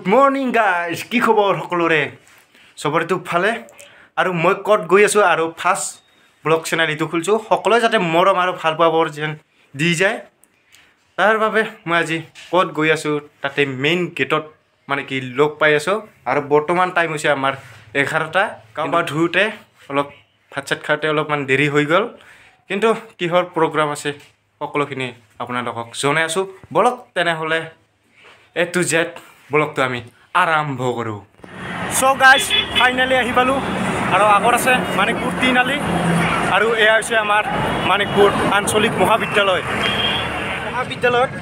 Good morning guys কি খবৰ সকলোৰে সবৰেতো ভালে আৰু মই কত গৈ আছো আৰু ফাৰ্ষ্ট ব্লগ চেনেল ইটো খুলছো সকলোৱে যাতে মৰম আৰু ভাল পাবৰ যেন দি যায় তাৰ বাবে মই আজি কত গৈ আছো তাতে মেইন গেটত মানে কি লগ পাই আছো আৰু বৰ্তমান টাইম হৈছে আমাৰ 11টা কামা ধুতে অলপ ভাত খাওঁতে অলপমান দেৰি হৈ গ'ল কিন্তু কিহৰ প্ৰগ্ৰাম আছে সকলোখিনি আপোনালোকক জনাই আছো বলক তেনেহলে A to Z ব্লগটো আমি আৰম্ভ কৰো সো গাইস ফাইনালি আহি পালো আৰু আগত আছে মানিকপুৰ তিনালি আৰু এয়া হৈছে আমাৰ মানিকপুৰ আঞ্চলিক মহাবিদ্যালয়ত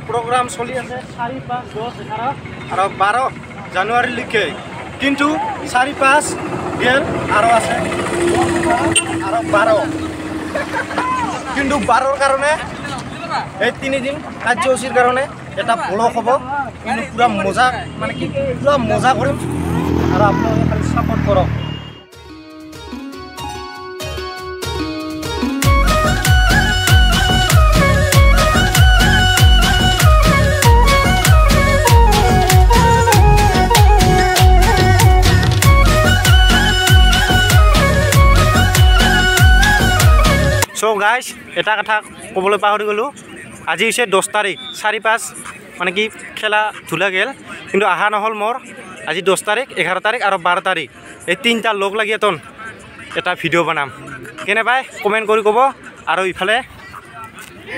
প্ৰগ্ৰাম চলি আছে 4 5 10 11 আৰু 12 জানুৱাৰীলৈকে কিন্তু 4 5 গেল আৰু আছে আৰু 12 কিন্তু 12ৰ কাৰণে এই 3 দিন কাৰ্যসূচীৰ কাৰণে এটা ব্লগ হ'ব কিন্তু পুৰা মজা মানে কি পুৰা মজা কৰিম আৰু আপোনালোকে খালি সাপোৰ্ট কৰক সো গাইস এটা কথা ক'বলৈ পাহৰি গ'লো আজি হৈছে 10 তাৰিখ 4 5 মানে কি খেলা ধুলা গেল কিন্তু আহা নহল মোৰ আজি 10 তাৰিখ 11 তাৰিখ আৰু 12 তাৰিখ এই তিনটা লগ লাগি এতন এটা ভিডিও বনাম কেনে ভাই কমেন্ট কৰি ক'ব আৰু ইফালে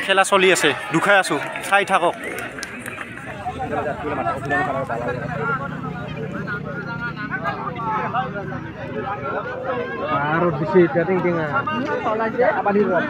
খেলা চলি আছে দুখাই আছো চাই থাকক Baru di situ tinggal. Apa di luar?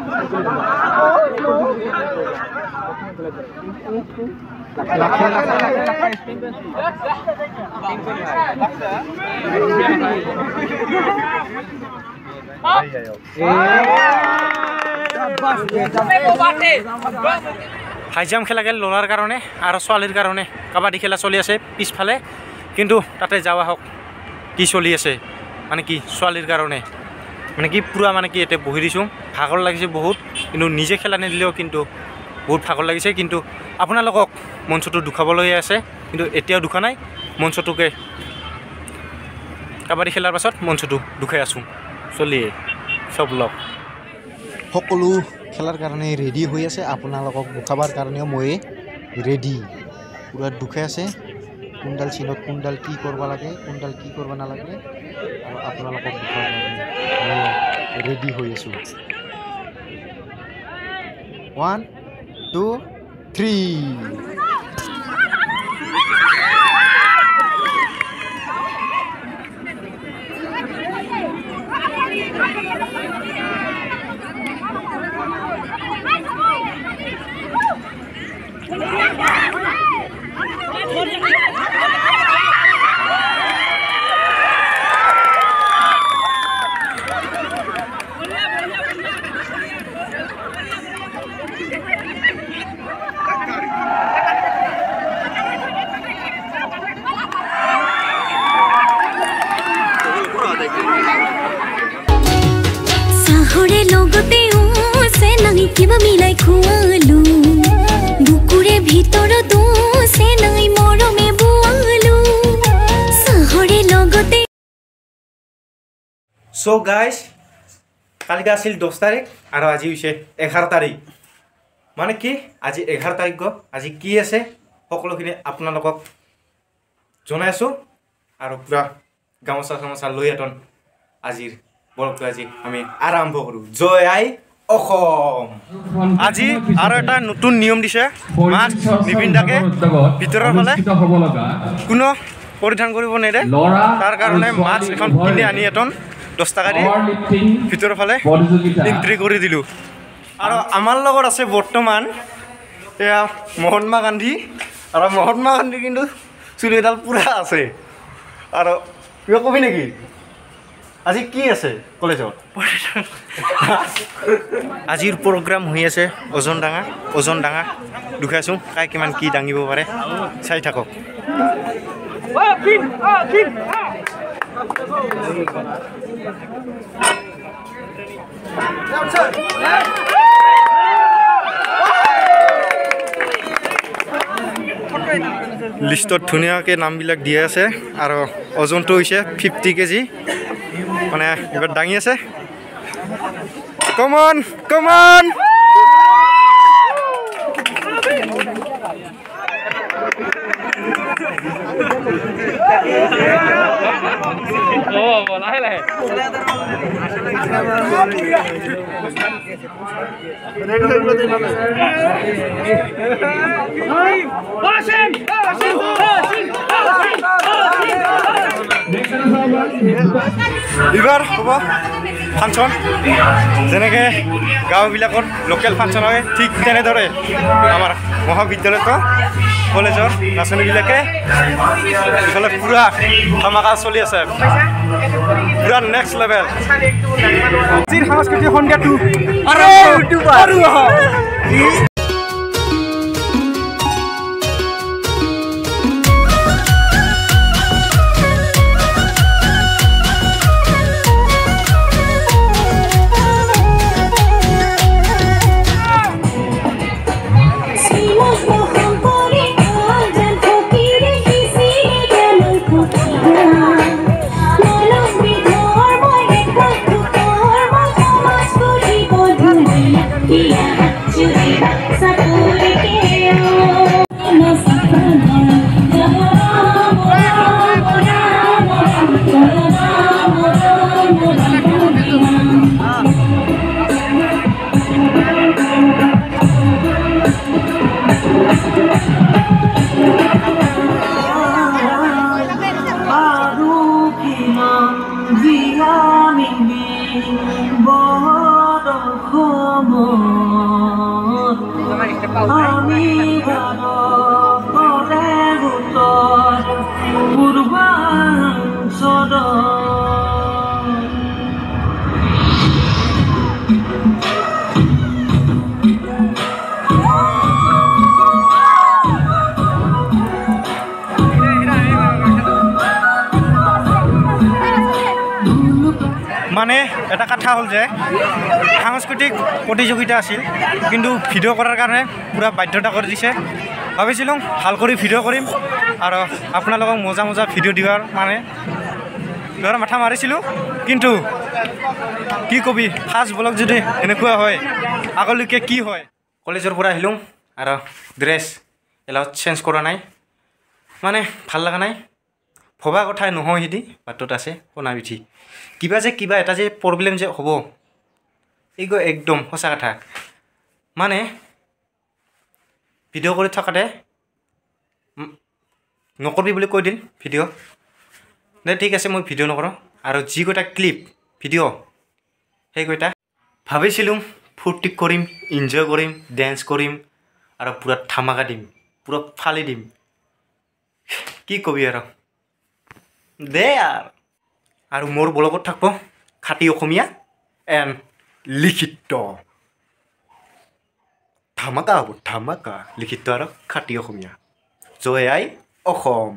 হাই জাম্প খেলা গেল ল'ৰাৰ কাৰণে আৰু ছোৱালীৰ কাৰণে কাবাডী খেলা চলি আছে পিছফালে কিন্তু তাতে যাওয়া হওক কি চলি আছে মানে কি ছোৱালীৰ কাৰণে মানে কি পুৰা মানে কি এতে বহি দিছো ভাগৰ লাগিছে বহুত কিন্তু নিজে খেলা নিদিলেও কিন্তু বহুত ভাগৰ লাগিছে কিন্তু আপোনালোকক মঞ্চটো দুখাবলৈ আছে কিন্তু এতিয়াও দুখা নাই মঞ্চটোকে কাবাডী খেলাৰ পাছত মঞ্চটো দুখাই আছো চলিয়ে সব লগ সকলো খেলাৰ কাৰণে ৰেডি হৈ আছে আপোনালোকক দুখাবাৰ কাৰণেও মই ৰেডি পুৰা দুখাই আছে কোনডাল চিনত কোনডাল কি কৰিব লাগে কোনডাল কি কৰিব নালাগে আৰু আপোনালোকক দুখাৰ কাৰণে ৰেডি হৈ আছো 1 2 3 সাহৰে লগতে সে নাই কিবা মিলাই খুৱালো বুকুৰে ভিতৰত সে নাই মৰমে বুৱালো সাহৰে লগতে সো গাইস কালিকা আছিল 10 তাৰিখ আৰু আজি হৈছে 11 তাৰিখ মানে কি আজি 11 তাৰিখ আজি কি আছে সকলোখিনি আপোনালোকক জনাইছো আৰু পুৰা গামোচা লৈ এটন আজিৰ ব্লগটো আজি আমি আৰম্ভ কৰো জয় আই অসম আজি আৰু এটা নতুন নিয়ম দিছে মাছ নিপিন্ধাকে ভিতৰৰ ফালে কোনো পৰিধান কৰিব নেৰে তাৰ কাৰণে মাছ এখন কিনি আনি এটন 10 টাকা দি ভিতৰৰ ফালে এন্ট্ৰি কৰি দিলো আৰু আমাৰ লগত আছে বৰ্তমান এয়া মহাত্মা গান্ধী আৰু মহাত্মা গান্ধী কিন্তু চুলিডাল পুৰা আছে আৰু কিবা কবি নেকি আজি কি আছে কলেজত আজিৰ প্ৰগ্ৰাম হৈ আছে ওজন ডাঙা দুখাইছো কাই কিমান কি দাঙিব পাৰে চাই থাকক লিষ্টত ধুনীয়াকৈ নামবিলাক দি আছে আৰু ওজনটো হৈছে 50 kg মানে এবাৰ দাঙি আছে কমন এবাৰ হ'ব ফাংচন যেনেকৈ গাঁওবিলাকত লোকেল ফাংচন হয় ঠিক তেনেদৰে আমাৰ মহাবিদ্যালয়তো কলেজৰ নাচনীবিলাকে ইফালে পুৰা ধামাকা চলি আছে পুৰা নেক্সট লেভেল সাংস্কৃতিক সন্ধিয়াটো মানে এটা কথা হ'ল যে সাংস্কৃতিক প্ৰতিযোগিতা আছিল কিন্তু ভিডিঅ' কৰাৰ কাৰণে পুৰা বাধ্যতা কৰি দিছে ভাবিছিলোঁ ভাল কৰি ভিডিঅ' কৰিম আৰু আপোনালোকক মজা ভিডিঅ' দিয়াৰ মানে ধৰা মাথা মাৰিছিলোঁ কিন্তু কি কবি ফাৰ্ষ্ট ব্লগ যদি এনেকুৱা হয় আগলৈকে কি হয় কলেজৰ পৰা আহিলোঁ আৰু ড্ৰেছ এলাউট চেঞ্জ কৰা নাই মানে ভাল লগা নাই ভবা কথা নহয় সিদি বাটত আছে শুনা বিধি কিবা এটা যে প্ৰব্লেম যে হ'ব এইটো একদম সঁচা কথা মানে ভিডিঅ' কৰি থকাতে নকৰিবি বুলি কৈ দিল ভিডিঅ' দে ঠিক আছে মই ভিডিঅ' নকৰোঁ আৰু যিকেইটা ক্লিপ ভিডিঅ' সেইকেইটা ভাবিছিলোঁ ফূৰ্তি কৰিম এনজয় কৰিম ডেন্স কৰিম আৰু পুৰা ধামাকা দিম পুৰা ফালি দিম কি কবি আৰু দে আৰু মোৰ ব্লগত থাকিব খাটি অসমীয়া এণ্ড লিখিত ধামাকা হ'ব ধামাকা লিখিত আৰু খাটি অসমীয়া জয় আই অসম